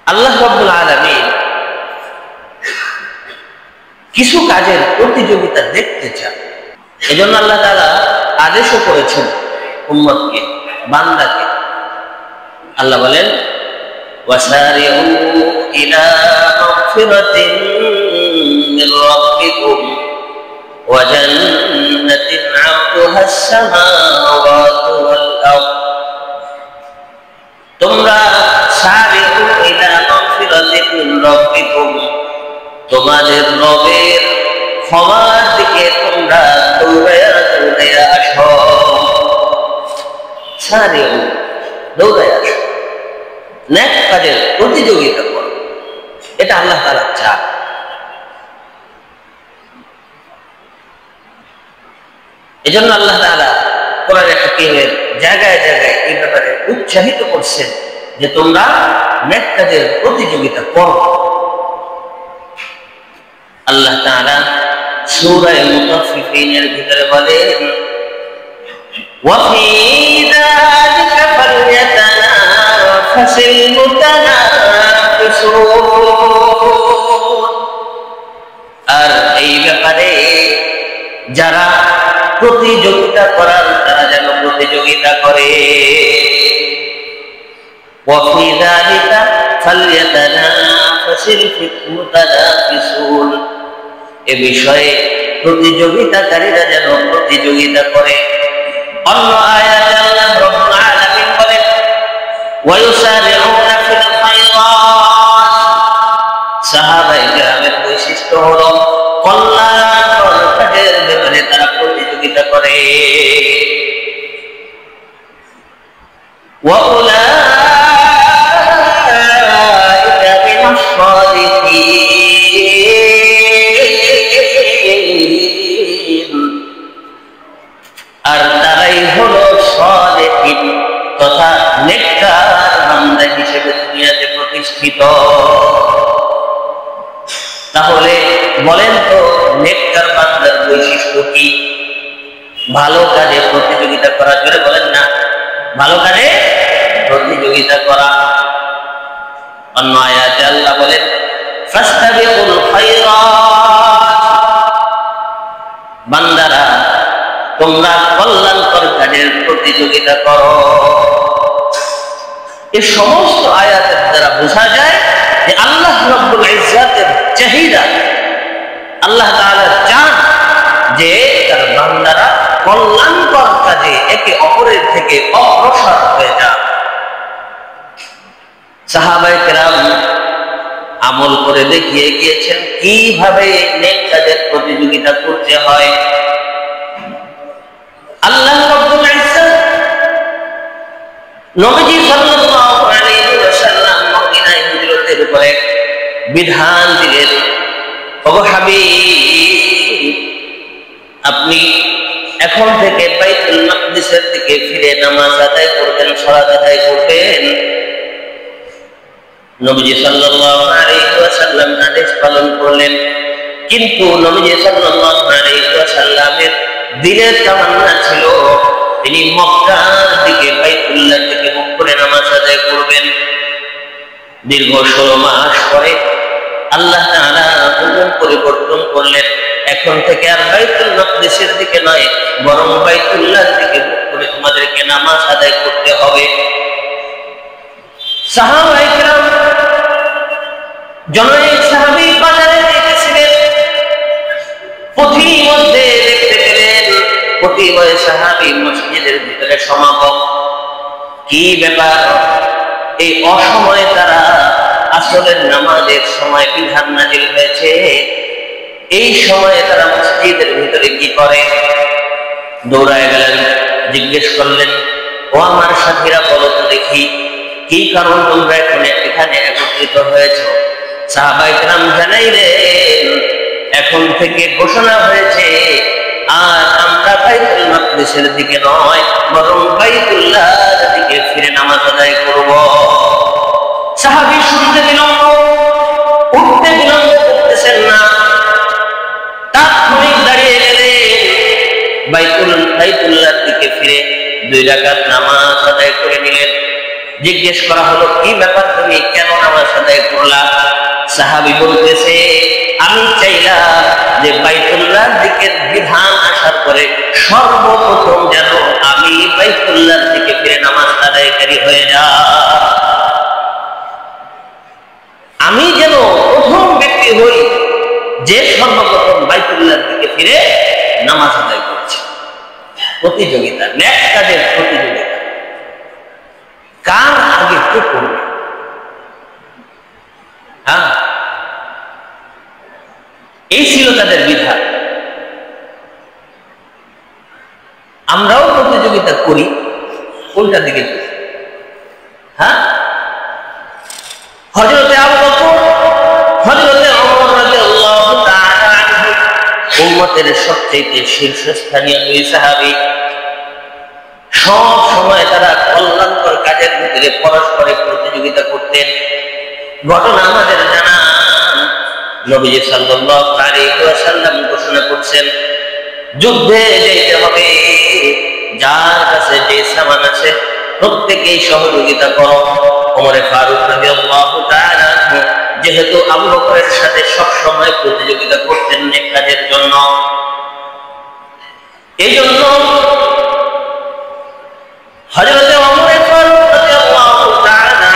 আল্লাহ রাব্বুল আলামিন কিছু কাজের প্রতিযোগিতা দেখতে চান, এজন্য আল্লাহ তাআলা আদেশও করেছেন উম্মতকে, বান্দাকে। আল্লাহ বলেন, ওয়াসারিউ ইলা মাগফিরাতিন মির রাব্বিকুম ওয়া জান্নাতিন 'আরদুহাস সামাওয়াতু ওয়াল আরদ। তোমরা সারিউ ইলা মাগফিরাতিন মির রাব্বিকুম, তোমাদের রবের ক্ষমার দিকে তোমরা দৌড়াইয়া আসো। সারিউ, দৌড়াইয়া আসো, নেক কাজের প্রতিযোগিতা করো, এটা আল্লাহ তাআলা চান। এজন্য আল্লাহ তাআলা কোরআনে হাকিমের জায়গায় জায়গায় এই ব্যাপারে উৎসাহিত করছেন যে তোমরা নেক কাজের প্রতিযোগিতা করো। আল্লাহ তাআলা সূরা মুতাফফিফিনের ভিতরে বলেন, ওয়া ফি যালিকা ফালইয়াতানাফাসিল মুতানাফিসুন। আর এই ব্যাপারে যারা প্রতিযোগিতা করার, তারা যেন প্রতিযোগিতা করে। ওয়া ফি যালিকা ফালইয়াতানাফাসিল মুতানাফিসুন, এ বিষয়ে প্রতিযোগিতাকারীরা যেন প্রতিযোগিতা করে। অন্য আয়াতে আল্লাহ রাব্বুল আলামিন বলেন, ওয়া ইউসারিউনা ফিল খায়রাত। সাহাবায়ে কেরামের বৈশিষ্ট্য হলো কল্যাণকর কাজের ব্যাপারে তারা প্রতিযোগিতা করে। ওয়া উলাইকা মিনাস সালিহিন, আর তারাই হলো সালেহিন তথা নেককার বান্দা হিসেবে দুনিয়াতে প্রতিষ্ঠিত। তাহলে বলেন তো, নেককার বান্দার বৈশিষ্ট্য কি? ভালো কাজে প্রতিযোগিতা করা। জোরে বলেন না, ভালো কাজে প্রতিযোগিতা করা। অন্য আয়াতে আল্লাহ বলেন, ফাস্তাবিকুল খায়রাত, বান্দারা তোমরা কল্যাণকর কাজের প্রতিযোগিতা করো। এই সমস্ত আয়াতের দ্বারা বোঝা যায় যে আল্লাহ রাব্বুল ইজ্জাতের চাহিদা, আল্লাহ তাআলা চান যে তার বান্দারা কল্যাণকর কাজে একে অপরের থেকে অগ্রসর হয়ে যান। সাহাবায়ে কেরাম আমল করে দেখিয়ে গিয়েছেন কিভাবে নেক কাজের প্রতিযোগিতা করতে হয়। আল্লাহ রাব্বুল ইজ্জাত নবীজি সাল্লাল্লাহু আলাইহি ওয়াসাল্লাম মদিনায় হিজরতের পরে বিধান দিলেন, ওগো হাবিব, আপনি এখন থেকে বাইতুল মাকদিসের দিকে ফিরে নামাজ আদায় করবেন, সালাত আদায় করবেন। নবীজি সাল্লাল্লাহু আলাইহি ওয়াসাল্লাম আদেশ পালন করলেন, কিন্তু নবীজি সাল্লাল্লাহু আলাইহি ওয়াসাল্লামের দিলের তামান্না ছিল তিনি মক্কার দিকে বাইতুল্লাহ থেকে মুখ করে নামাজ আদায় করবেন। দীর্ঘ 16 মাস পরে আল্লাহ তাআলা হুকুম পরিবর্তন করলেন, এখন থেকে আর বাইতুল মাকদিসের দিকে নয়, বরং বাইতুল্লাহর দিকে মুখ করে তোমাদেরকে নামাজ আদায় করতে হবে। সাহাবায়ে কেরাম জনৈক সাহাবী বাজারে দেখেছিলেন, পথিমধ্যে দেখতে পেলেন প্রতিবয় সাহাবী মসজিদের ভিতরে সমাগম। কি ব্যাপার? এই অসময়ে তারা আসরের নামাজের সময় বিধান নাজিল হয়েছে, এই সময়ে তারা মসজিদের ভিতরে কি করে? দৌড়ায় গেলেন, জিজ্ঞেস করলেন, ও আমার সাথীরা, বলো তো দেখি কি কারণ তোমরা এখানে একত্রিত হয়েছ? সাহাবায়ে কেরাম জানাইলেন, এখন থেকে ঘোষণা হয়েছে আর আমরা বাইতুল মাকদিসের দিকে নয়, বরং বাইতুল্লাহর দিকে ফিরে নামাজ আদায় করব। সাহাবী শুনতে বিলম্ব, উঠতে বিলম্ব করতেছেন না, তাৎক্ষণিক দাঁড়িয়ে গেলে বাইতুল্লাহর দিকে ফিরে 2 রাকাত নামাজ আদায় করে নিলেন। জিজ্ঞেস করা হলো, কি ব্যাপার, তুমি কেন নামাজ আদায় সাহাবী বলতেছে, আমি চাইলাম যে বাইতুল্লাহর দিকের বিধান আসার পরে সর্বপ্রথম যেন আমি বাইতুল্লাহর দিকে ফিরে নামাজ আদায়কারী হয়ে যাই, আমি যেন প্রথম ব্যক্তি হই যে সর্বপ্রথম বাইতুল্লাহর দিকে ফিরে নামাজ আদায় করছে। প্রতিযোগিতা, নেক কাজের প্রতিযোগিতা, কার আগে কে করবে। হ্যাঁ, এই ছিল তাদের বিধান। আমরাও প্রতিযোগিতা করি, কোনটা দিকে করি? হ্যাঁ, হযরতে আবু বকর, হযরতে ওমর রাদিয়াল্লাহু তাআলা আনহু উম্মতের সবচেয়ে শীর্ষস্থানীয় দুই সাহাবী। সব সময় তারা কল্যাণকর কাজের ভিতরে পরস্পরে প্রতিযোগিতা করতেন। ঘটনা আমাদের জানা, নবীজি সাল্লাল্লাহু আলাইহি ওয়াসাল্লাম ঘোষণা করছেন, যুদ্ধে যেতে হবে, যার কাছে যে সামান আছে প্রত্যেকেই সহযোগিতা করো। ওমর ফারুক রাদিয়াল্লাহু তাআলা যেহেতু আবু বকরের সাথে সব সময় প্রতিযোগিতা করতেন নেক কাজের জন্য, এই জন্য হযরত ওমর ফারুক রাদিয়াল্লাহু তাআলা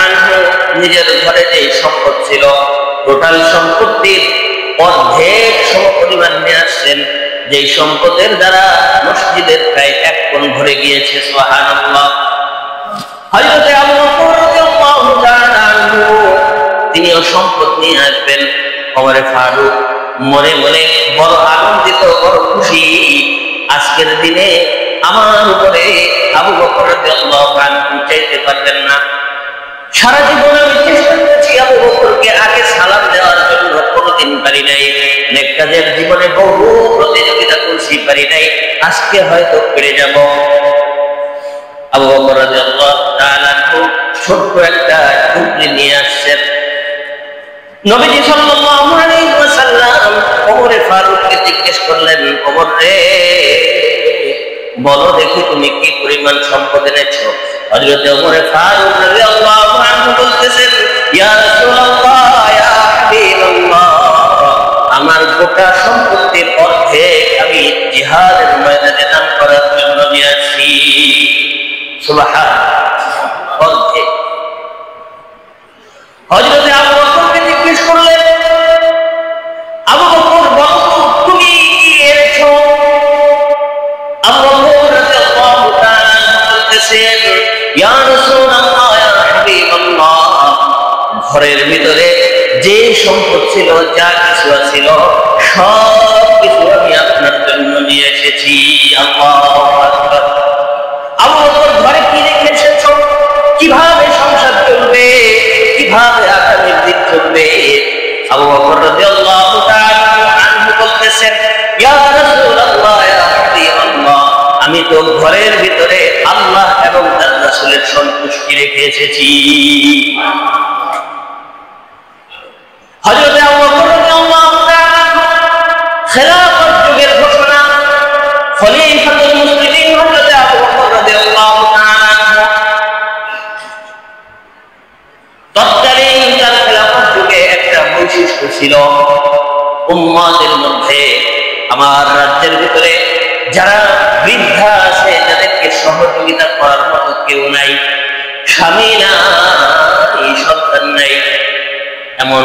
নিজের ঘরে যে সম্পদ ছিল টোটাল সম্পত্তির অর্ধেক সমপরিমাণ নিয়ে আসছেন, যে সম্পদের দ্বারা মসজিদের প্রায় 1 কোণ ভরে গিয়েছে। সুবহানাল্লাহ। হযরত আবু বকর রাদিয়াল্লাহু তাআলা তিনিও সম্পদ নিয়ে আসবেন। ওমর ফারুক মনে মনে বড় আনন্দিত, বড় খুশি, আজকের দিনে আমার উপরে আবু বকর রাদিয়াল্লাহু আনহু চাইতে পারবেন না। সারা জীবন আমি চেষ্টা করেছি আবু বকরকে আগে সালাম দেওয়ার জন্য, কোনোদিন পারি নাই। নেক কাজের জীবনে বহু প্রতিযোগিতা করছি, পারি নাই। আজকে হয়তো পেরে যাব। আবু বকর রাদিয়াল্লাহু তাআলা ছোট্ট একটা টুকরি নিয়ে আসছেন। নবীজি সাল্লাল্লাহু আলাইহি ওয়াসাল্লাম ওমর ফারুককে জিজ্ঞেস করলেন, ওমর রে, বলো দেখি তুমি কি পরিমাণ সম্পদ এনেছো? হযরত ওমর ফারুক রাদিয়াল্লাহু আনহু বলতেছেন, ইয়া রাসূলুল্লাহ, ইয়া হাবিবাল্লাহ, আমার গোটা সম্পত্তির অর্ধেক আমি জিহাদের ময়দানে দান করার জন্য নিয়ে আসছি। সুবহানাল্লাহ, অর্ধেক। হযরত আবু বকরকে জিজ্ঞেস করলেন, আবু বকর বলো তুমি কি এনেছো? আবু বকর রাদিয়াল্লাহু তাআলা বলতেছেন, ইয়া রাসূলুল্লাহ, ইয়া হাবিবাল্লাহ, ঘরের ভিতরে যে সম্পদ ছিল, যা কিছু ছিল, সব কিছু আমি আপনার জন্য নিয়ে এসেছি। আল্লাহু আকবার। আবু বকর ঘরে কি রেখে এসেছো? কিভাবে সংসার চলবে, কিভাবে আগামীর দিন চলবে? আবু বকর রাদিয়াল্লাহু তাআলা আনহু বলতেছেন, ইয়া রাসূলুল্লাহ, ইয়া হাবিবাল্লাহ, আমি তো ঘরের ভিতরে আল্লাহ এবং তার রাসূলের সন্তুষ্টি রেখে এসেছি। হযরত আবু বকর রাদিয়াল্লাহু তাআলা খেলাফত যুগের ঘোষণা, খলিফাতুল মুসলিমিন হযরত আবু বকর রাদিয়াল্লাহু তাআলা তৎকালীন তার খেলাফত যুগে একটা বৈশিষ্ট্য ছিল, উম্মতের মধ্যে, আমার রাজ্যের ভিতরে যারা বৃদ্ধা আছে, যাদেরকে সহযোগিতা করার মতো কেউ নাই, স্বামী নাই, সন্তান নাই, এমন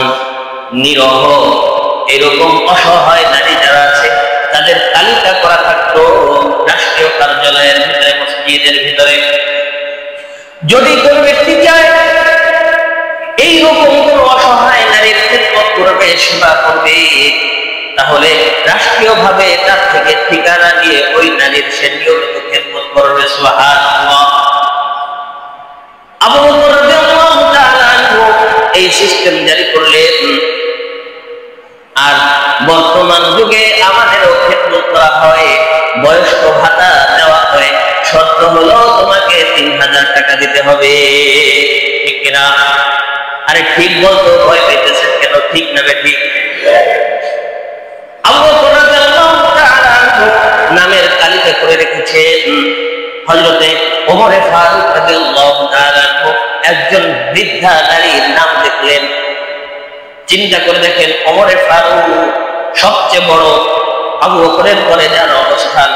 নিরহ, এরকম অসহায় নারী যারা আছে, তাদের তালিকা করা থাকতো রাষ্ট্রীয় কার্যালয়ের ভিতরে, মসজিদের ভিতরে। যদি কোন ব্যক্তি চায় এইরকম কোন অসহায় নারীর খেদমত করবে, সেবা করবে, তাহলে রাষ্ট্রীয়ভাবে তার থেকে ঠিকানা নিয়ে ওই নারীর সে নিয়মিত খেদমত করবে। সুবহানাল্লাহ। আবু বকর রাদিয়াল্লাহু তাআলা এই সিস্টেম জারি করলেন। আর বর্তমান যুগে আমাদেরও খেদমত করা হয়, বয়স্ক ভাতা দেওয়া হয়, শর্ত হলো তোমাকে 3000 টাকা দিতে হবে, ঠিক কিনা? আরে ঠিক বলতো, ভয় পেতেছেন কেন? ঠিক না ঠিক? আবু বকর রাদিয়াল্লাহু তাআলা নামের তালিকা করে রেখেছেন। হযরতে ওমর ফারুক রাদিয়াল্লাহু তাআলা একজন বৃদ্ধা নারীর নাম দেখলেন, চিন্তা করে দেখেন ওমরে ফারুক সবচেয়ে বড়, আবু বকরের পরে যার অবস্থান।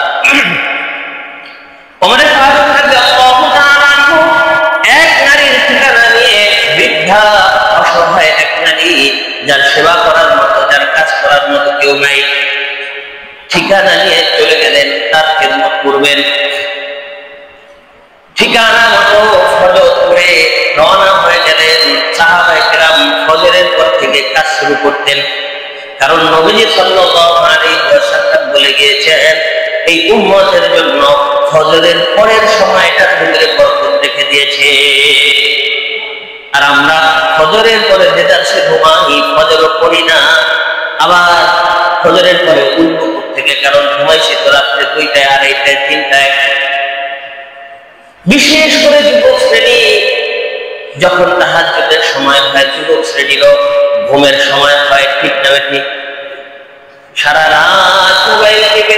ওমরে ফারুক রাদিয়াল্লাহু তাআলা আনহু এক নারীর ঠিকানা নিয়ে, বৃদ্ধা অসহায় এক নারী যার সেবা করার মতো, যার কাজ করার মতো কেউ নাই, ঠিকানা নিয়ে চলে গেলেন তার খেদমত করবেন। ঠিকানা মতো ফজর করে রওনা হয়ে গেলেন। সাহাবায়ে কেরাম ফজরের পর থেকে কাজ শুরু করতেন, কারণ নবীজি সাল্লাল্লাহু আলাইহি ওয়াসাল্লাম বলে গিয়েছেন এই উম্মতের জন্য ফজরের পরের সময়টার ভিতরে বরকত রেখে দিয়েছে। আর আমরা ফজরের পরে যেটা সে ঘুমাই, ফজরও পড়ি না, আবার ফজরের পরে উঠবো থেকে, কারণ ঘুমাইছি তো রাত্রে 2টায়, 2:30টায়, 3টায়। বিশেষ করে যুবক শ্রেণী যখন তাহাজ্জুদের সময় হয়, যুবক শ্রেণীরও ঘুমের সময় হয়, ঠিক না ঠিক? সারা রাত মোবাইল টিপে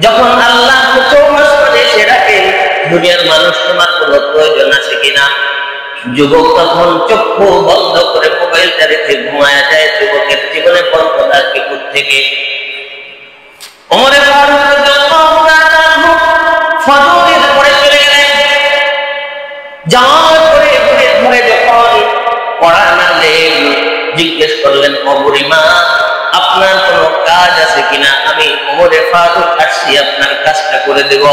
যখন আল্লাহ চৌমাসে এসে রাখেন দুনিয়ার মানুষ তোমার কোনো প্রয়োজন আছে কিনা, যুবক তখন চক্ষু বন্ধ করে মোবাইলটা রেখে ঘুমায়া যায়। যুবকের জীবনে বরকত আসবে কোত্থেকে? ওমরে ফারুক রাদিয়াল্লাহু তাআলা আনহু ফজরের পরে চলে গেলেন। যাওয়ার পরে ঘুরে যখন পড়া নামলেন, জিজ্ঞেস করলেন ও বুড়িমা আপনার কোনো কাজ আছে কিনা? আমি ওমরে ফারুক আসছি, আপনার কাজটা করে দেব।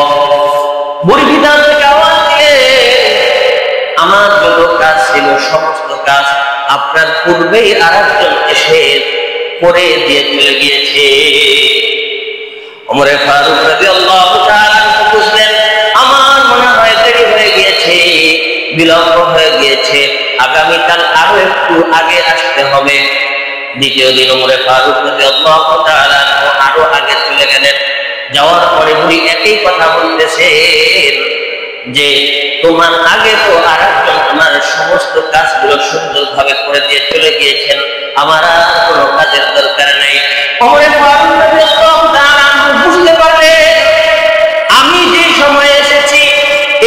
বুড়ি ভিতর থেকে আওয়াজ দিয়ে আমার যত কাজ ছিল সমস্ত কাজ আপনার পূর্বেই আরেকজন এসে করে দিয়ে চলে গিয়েছে। ওমরে ফারুক রাদিয়াল্লাহু তাআলা বুঝলেন আমার মনে হয় দেরি হয়ে গিয়েছে, বিলম্ব হয়ে গিয়েছে, আগামীকাল আরো একটু আগে আসতে হবে। দ্বিতীয় দিন ওমরে ফারুক রাদিয়াল্লাহু তাআলা আরো আগে চলে গেলেন। যাওয়ার পরে বুড়ি একই কথা বলতেছেন যে তোমার আগে তো আরেকজন তোমার সমস্ত কাজগুলো সুন্দরভাবে করে দিয়ে চলে গিয়েছেন, আমার আর কোনো কাজের দরকার নেই। ওমরে ফারুক রাদিয়াল্লাহু তাআলা বুঝতে পারলেন আমি যে সময় এসেছি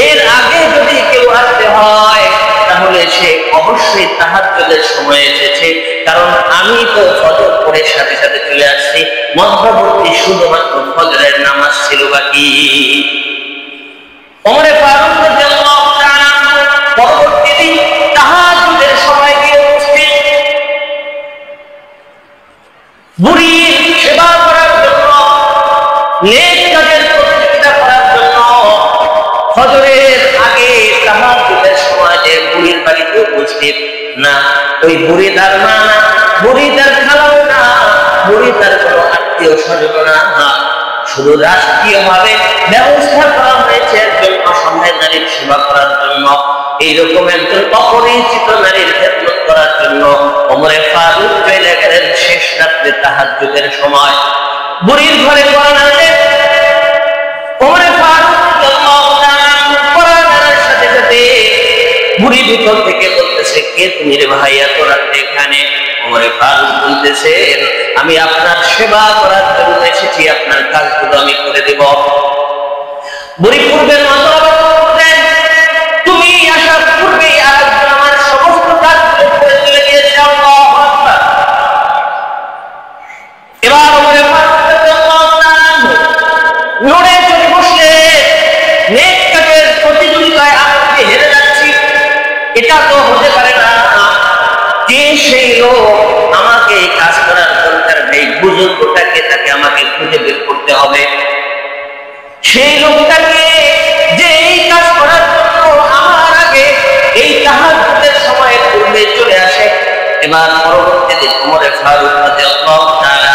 এর আগে যদি কেউ আসতে হয় তাহলে সে অবশ্যই তাহাজ্জুদের সময় এসেছে, কারণ আমি তো ফজর পড়ে সাথে সাথে চলে আসছি, মধ্যবর্তী শুধুমাত্র ফজরের নামাজ ছিল বাকি। ওমরে ফারুক রাদিয়াল্লাহু তাআলা পরবর্তী দিন তাহাজ্জুদের সময় গিয়ে উপস্থিত। বুড়ির সেবা করার জন্য, নেক কাজের প্রতিযোগিতা করার জন্য ফজরের আগে তাহাজ্জুদের সময় যে বুড়ির বাড়িতে উপস্থিত না, ওই বুড়ি তার মা না, বুড়ি তার খালাও না, বুড়ি তার কোনো আত্মীয় স্বজন না, শুধু রাষ্ট্রীয়ভাবে ব্যবস্থা করা হয়েছে একজন অসহায় নারীর সেবা করার জন্য। এইরকম একজন অপরিচিত নারীর খেদমত করার জন্য ওমরে ফারুক চলে গেলেন শেষ রাত্রে তাহাজ্জুদের সময়। বুড়ির ঘরে পড়া নাড়লেন। ওমরে ফারুক রাদিয়াল্লাহু তাআলা পড়া নাড়ার সাথে সাথে বুড়ি ভিতর থেকে বলতেছে কে তুমি রে ভাই এত রাতে এখানে? ওমরে ফারুক বলতেছেন আমি আপনার সেবা করার জন্য এসেছি, আপনার কাজগুলো আমি করে দেব। বুড়ি পূর্বের মতো বলতেন তুমি আসার পূর্বেই আরেকজন আমার সমস্ত কাজগুলো করে চলে গিয়েছে। আল্লাহু আকবার। এবার ওমরে ফারুক রাদিয়াল্লাহু তাআলা লড়ে চলে বসলে নেক কাজের প্রতিযোগিতায় আমি হেরে যাচ্ছি, এটা তো হতে পারে না। কে সেই লোক? আমাকে এই কাজ করার দরকার নেই, বুজুর্গটাকে তাকে আমাকে খুঁজে বের করতে হবে। সেই লোকটাকে যে এই কাজ করার জন্য আমার আগে এই তাহাজ্জুদের সময় পূর্বে চলে আসে। এবার পরবর্তী দিন ওমরে ফারুক রাদিয়াল্লাহু তাআলা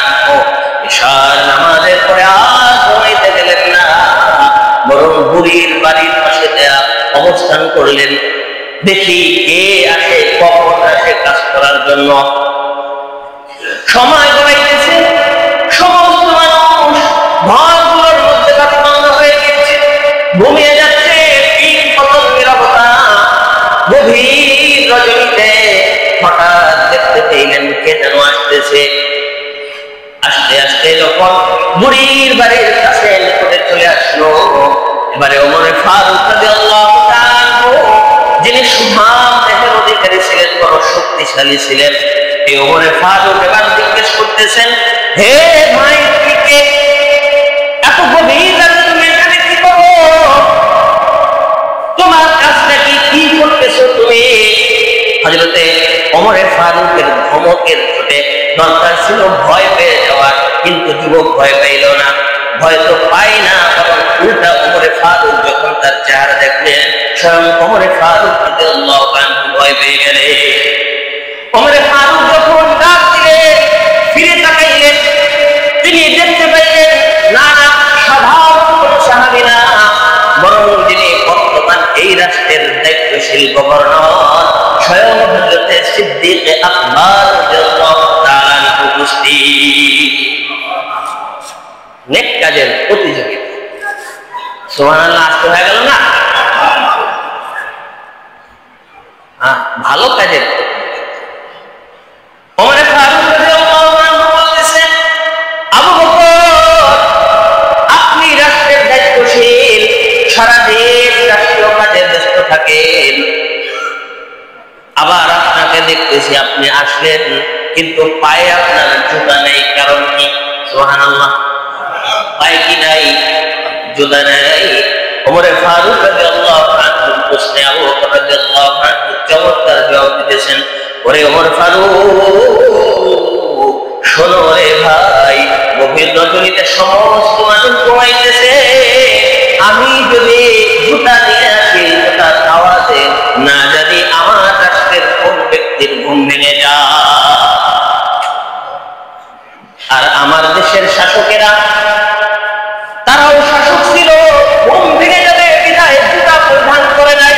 ইশার নামাজের পরে আর ঘুমাইতে গেলেন না, বরং বুড়ির বাড়ির পাশে দেয়া অবস্থান করলেন, দেখি কে আসে, কখন আসে কাজ করার জন্য। সময় গড়াইতেছে, সমস্ত মানুষ ঘরগুলোর মধ্যে কাটানো হয়ে গেছে, ঘুমিয়ে যাচ্ছে, তিন পতন নীরবতা। গভীর রজনীতে হঠাৎ দেখতে পেলেন কে যেন আসতেছে। আস্তে আস্তে যখন বুড়ির বাড়ির কাছে নিকটে চলে আসলো, এবারে ওমরে ফারুক রাদিয়াল্লাহু তাআলা যিনি সুঠাম দেহের অধিকারী ছিলেন, বড় শক্তিশালী ছিলেন, এই ওমরে ফারুক এবার জিজ্ঞেস করতেছেন, হে ভাই, কে এত গভীর রাতে তুমি এখানে কি করো? তোমার কাজটা কি করতেছো তুমি? হযরতে ওমরে ফারুকের ধমকের চোটে দরকার ছিল ভয় পেয়ে যাওয়ার, কিন্তু যুবক ভয় পাইল না। ভয় তো পাই না, কারণ উল্টা ওমরে ফারুক যখন তার চেহারা দেখলেন, স্বয়ং ওমরে ফারুক রাদিয়াল্লাহু আনহু ভয় পেয়ে গেলেন। ওমরে ফারুক যখন ডাক দিলেন, ফিরে তাকাইলেন, তিনি দেখতে পাইলেন না না, সাধারণ কোন সাহাবী না, বরং যিনি বর্তমান এই রাষ্ট্রের দায়িত্বশীল গভর্নর স্বয়ং হযরতে সিদ্দিক আকবর রাদিয়াল্লাহু তাআলা উপস্থিত। নেক কাজের প্রতিযোগিতা, সুবহানাল্লাহ, আসতে হয়ে গেল না? ভালো কাজের ওমরে ফারুক রাদিয়াল্লাহু আনহু বলতেছেন, আবু বকর, আপনি রাষ্ট্রের দায়িত্বশীল, সারাদিন রাষ্ট্রীয় কাজে ব্যস্ত থাকেন, আবার আপনাকে দেখতেছি আপনি আসলেন, কিন্তু পায়ে আপনার জুতা নেই, কারণ কি? সুবহানাল্লাহ, পায়ে কি নাই? জুতা নেই। ওমরে ফারুক রাদিয়াল্লাহু আনহু প্রশ্নে আবু বকর রাদিয়াল্লাহু আনহু চমৎকার জবাব দিতেছেন, ওরে ওমর ফারুক, শোনো রে ভাই, গভীর রজনীতে সমস্ত মানুষ ঘুমাইতেছে, আমি যদি জুতা নিয়ে আসি, জুতার আওয়াজে না জানি আমার রাষ্ট্রের কোন ব্যক্তির ঘুম ভেঙে যায়। আর আমার দেশের শাসকেরা, তারাও শাসক ছিল, ঘুম ভেঙে যাবে বিধায় জুতা পরিধান করে নাই।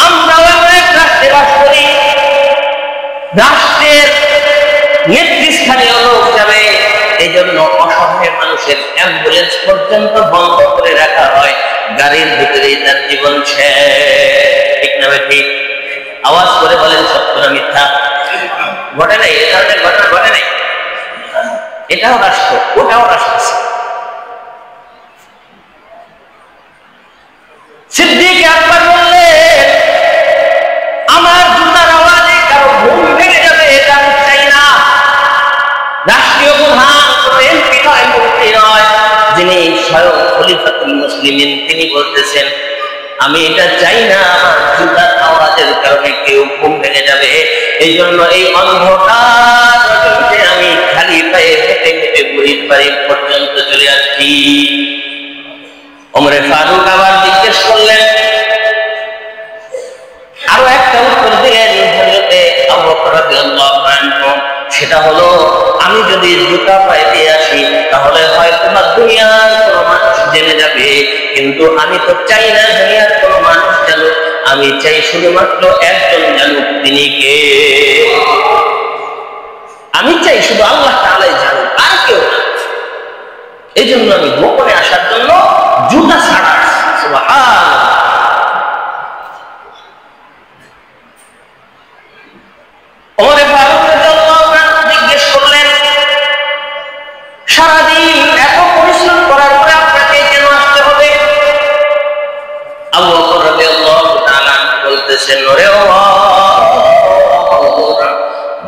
আমরাও এমন এক রাষ্ট্রে বাস করি, রাষ্ট্রের নেতৃস্থানীয় লোক যাবে, এই জন্য অসহায় মানুষের অ্যাম্বুলেন্স পর্যন্ত বন্ধ করে রাখা হয়, গাড়ির ভিতরেই তার জীবন শেষ। ঠিক না ঠিক? আওয়াজ করে বলেন সত্য না মিথ্যা? ঘটে নাই, এ ধরনের ঘটনা ঘটে নাই? এটাও রাষ্ট্র, ওটাও রাষ্ট্র। সিদ্দিক আকবর বললেন, আমার জুতার আওয়াজে কারো ঘুম ভেঙে যাবে এটা আমি চাই না। রাষ্ট্রীয় প্রধান কোন এমপি নয়, মন্ত্রী নয়, যিনি স্বয়ং খলিফাতুল মুসলিমিন, তিনি বলতেছেন, আমি এটা চাই না আমার জুতার আওয়াজের কারণে কেউ ঘুম ভেঙে যাবে, এই জন্য এই অন্ধকার রজনীতে আমি খালি পায়ে হেঁটে হেঁটে বুড়ির বাড়ি পর্যন্ত চলে আসছি। ওমরে ফারুক আবার জিজ্ঞেস করলেন, আরো একটা উত্তর দিলেন হযরতে আবু বকর রাদিয়াল্লাহু আনহু, সেটা হলো, আমি যদি জুতা পায়ে দিয়ে আসি তাহলে হয়তো বা দুনিয়ার কোনো মানুষ জেনে যাবে, কিন্তু আমি তো চাই না দুনিয়ার কোনো মানুষ জানুক, আমি চাই শুধুমাত্র একজন জানুক, তিনি কে? আমি চাই শুধু আল্লাহ তাআলাই জানুক, আর কেউ না। এই জন্য আমি গোপনে আসার জন্য জুতা ছাড়া। সুবহানাল্লাহ। ওমরে ফারুক রাদিয়াল্লাহু আনহু জিজ্ঞেস করলেন, সারাদিন এত পরিশ্রম করার পরে আপনাকে কেন আসতে হবে? আবু বকর রাদিয়াল্লাহু তাআলা বলতেছেন, ওরে ওমর,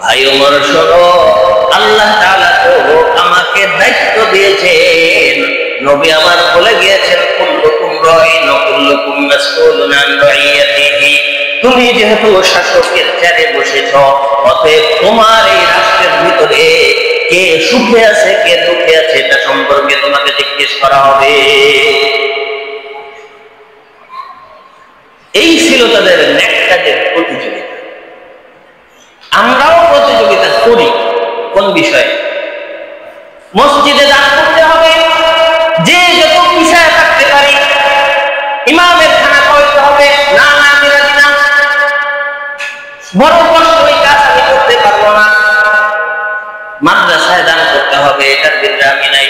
ভাই ওমর, শোনো, আল্লাহ তাআলা তো আমাকে দায়িত্ব দিয়েছেন, নবী আমার বলে গিয়েছেন, কুল্লুকুম রাঈন ওয়া কুল্লুকুম মাসউলুন আন রাইয়াতিহি। তুমি যেহেতু শাসকের চেয়ারে বসেছ, অতএব তোমার এই রাষ্ট্রের ভিতরে কে সুখে আছে কে দুঃখে আছে এটা সম্পর্কে তোমাকে জিজ্ঞেস করা হবে। এই ছিল তাদের নেক কাজের প্রতিযোগিতা। আমরাও প্রতিযোগিতা করি কোন বিষয়ে? মসজিদে দান করতে হবে, যে যত পিছায় থাকতে পারি, ইমামের খানা খাওয়াইতে হবে, না না আমি রাজি না, বড় কষ্ট ওই কাজ আমি করতে পারবো না। মাদ্রাসায় দান করতে হবে, এটার ভিতরে আমি নাই।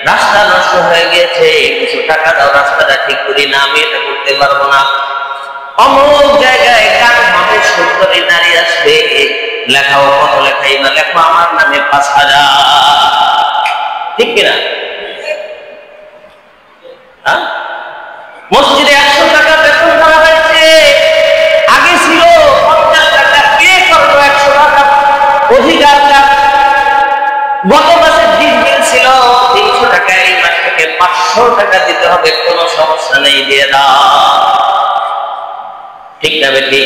রাস্তা নষ্ট হয়ে গিয়েছে, কিছু টাকা দাও, রাস্তাটা ঠিক করি, না আমি এটা করতে পারবো না। অমুক জায়গায় গান হবে, সুন্দরী নারী আসবে, লেখাও, কত লেখাই না লেখো, আমার নামে ৫,০০০, ঠিক কিনা? মসজিদে ১০০ টাকা বেতন ধরা হয়েছে, আগে ছিল ৫০ টাকা, কে করলো ১০০ টাকা? অধিকারটা গত মাসে ডিল ছিল 300 টাকা, এই মাস থেকে 500 টাকা দিতে হবে, কোনো সমস্যা নেই, দিয়ে দাও। ঠিক না বেটি?